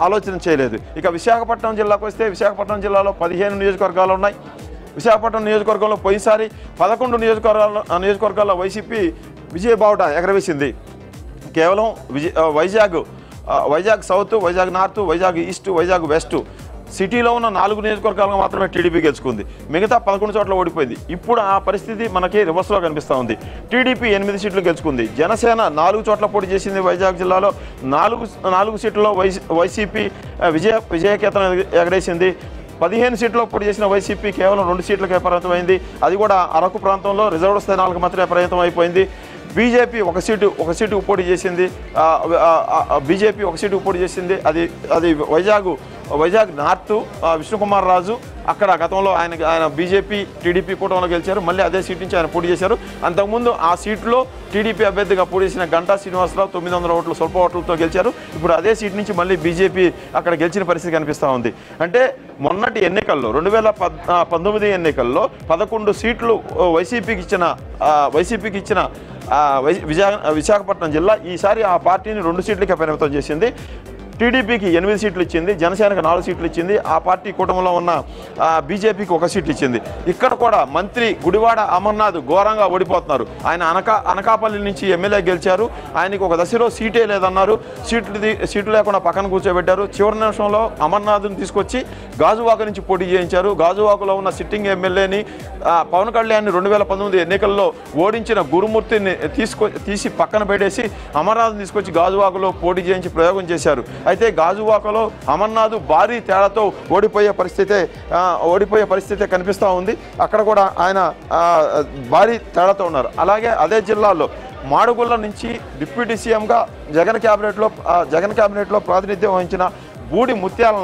ఆలోచన చేయలేదు. ఇక విశాఖపట్నం జిల్లాకు వస్తే విశాఖపట్నం జిల్లాలో 15 నియోజకవర్గాలు ఉన్నాయి. విశాఖపట్నం నియోజకవర్గంలో పోయినసారి 11 నియోజకవర్గాల్లో వైసీపీ విజయబావుట ఎగరవేసింది. కేవలం Vizag south, Vizag north, Vizag east, Vizag west సిటీలో ఉన్న 4 నియోజకవర్గాలకు మాత్రమే టీడీపీ గెలుచుకుంది. మిగతా 11 చోట్ల ఓడిపోయింది. ఇప్పుడు ఆ పరిస్థితి మనకి రివర్స్లో కనిపిస్తూ ఉంది. టీడీపీ 8 సీట్లు గెలుచుకుంది. జనసేన 4 చోట్ల పోటీ చేసింది. వైజాగ్ జిల్లాలో 4 సీట్లలో వైసీపీ విజయకేతనం ఎగరేసింది. 15 సీట్లో పోటీ చేసిన వైసీపీ కేవలం 2 సీట్లకే పరిమితమైంది. అది కూడా అరకు ప్రాంతంలో రిజర్వ్డ్ స్థానాలకు మాత్రమే పరిమితం అయిపోయింది. బీజేపీ ఒక సీటుకు పోటీ చేసింది. బీజేపీ ఒక సీటుకు పోటీ చేసింది. అది వైజాగ్ నార్త్ విష్ణుకుమార్ రాజు అక్కడ గతంలో ఆయన బీజేపీ టీడీపీ కూటమిలో గెలిచారు. మళ్ళీ అదే సీట్ నుంచి ఆయన పోటీ చేశారు. అంతకుముందు ఆ సీట్లో టీడీపీ అభ్యర్థిగా పోటీ చేసిన గంటా శ్రీనివాసరావు 900 ఓట్లు స్వల్ప ఓట్లతో గెలిచారు. ఇప్పుడు అదే సీట్ నుంచి మళ్ళీ బీజేపీ అక్కడ గెలిచిన పరిస్థితి కనిపిస్తూ ఉంది. అంటే మొన్నటి ఎన్నికల్లో 2019 ఎన్నికల్లో 11 సీట్లు వైసీపీకి ఇచ్చిన విశాఖపట్నం జిల్లా ఈసారి ఆ పార్టీని 2 సీట్లకే పరిమితం చేసింది. టీడీపీకి 8 సీట్లు ఇచ్చింది. జనసేనకు 4 సీట్లు ఇచ్చింది. ఆ పార్టీ కూటమిలో ఉన్న బీజేపీకి 1 సీట్లు ఇచ్చింది. ఇక్కడ కూడా మంత్రి గుడివాడ అమర్నాథ్ ఘోరంగా ఓడిపోతున్నారు. ఆయన అనకాపల్లి నుంచి ఎమ్మెల్యే గెలిచారు. ఆయనకి ఒక దశలో సీటే లేదన్నారు. సీటు లేకుండా పక్కన కూర్చోబెట్టారు. చివరి నిమిషంలో అమర్నాథ్ని తీసుకొచ్చి గాజువాక నుంచి పోటీ చేయించారు. గాజువాకలో ఉన్న సిట్టింగ్ ఎమ్మెల్యేని పవన్ కళ్యాణ్ 2019 ఎన్నికల్లో ఓడించిన గురుమూర్తిని తీసి పక్కన పెట్టేసి అమర్నాథ్ని తీసుకొచ్చి గాజువాకలో పోటీ చేయించి ప్రయోగం చేశారు. అయితే గాజువాకలో అమర్నాథ్ భారీ తేడాతో ఓడిపోయే పరిస్థితి కనిపిస్తూ ఉంది. అక్కడ కూడా ఆయన భారీ తేడాతో ఉన్నారు. అలాగే అదే జిల్లాలో మాడుగుల నుంచి డిప్యూటీ సీఎంగా జగన్ క్యాబినెట్లో ప్రాతినిధ్యం వహించిన బూడి ముత్యాల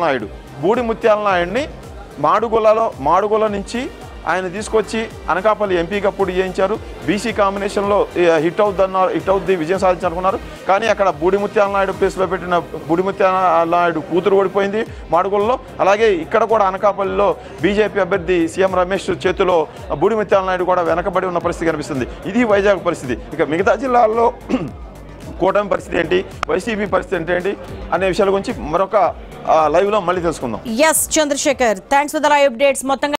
నాయుడిని మాడుగుల నుంచి ఆయన తీసుకొచ్చి అనకాపల్లి ఎంపీగా పోటీ చేయించారు. బీసీ కాంబినేషన్లో హిట్ అవుద్ది విజయం సాధించాలనుకున్నారు. కానీ అక్కడ బూడి ముత్యాల నాయుడు ప్లేస్లో పెట్టిన బూడి ముత్యాల నాయుడు కూతురు ఓడిపోయింది మాడుగులలో. అలాగే ఇక్కడ కూడా అనకాపల్లిలో బీజేపీ అభ్యర్థి సీఎం రమేష్ చేతిలో బూడి ముత్యాల నాయుడు కూడా వెనకబడి ఉన్న పరిస్థితి కనిపిస్తుంది. ఇది వైజాగ్ పరిస్థితి. ఇక మిగతా జిల్లాల్లో కూటమి పరిస్థితి ఏంటి, వైసీపీ పరిస్థితి ఏంటి అనే విషయాల గురించి మరొక లైవ్లో మళ్ళీ తెలుసుకుందాం. S Chandrashekar, thanks for the live updates. మొత్తంగా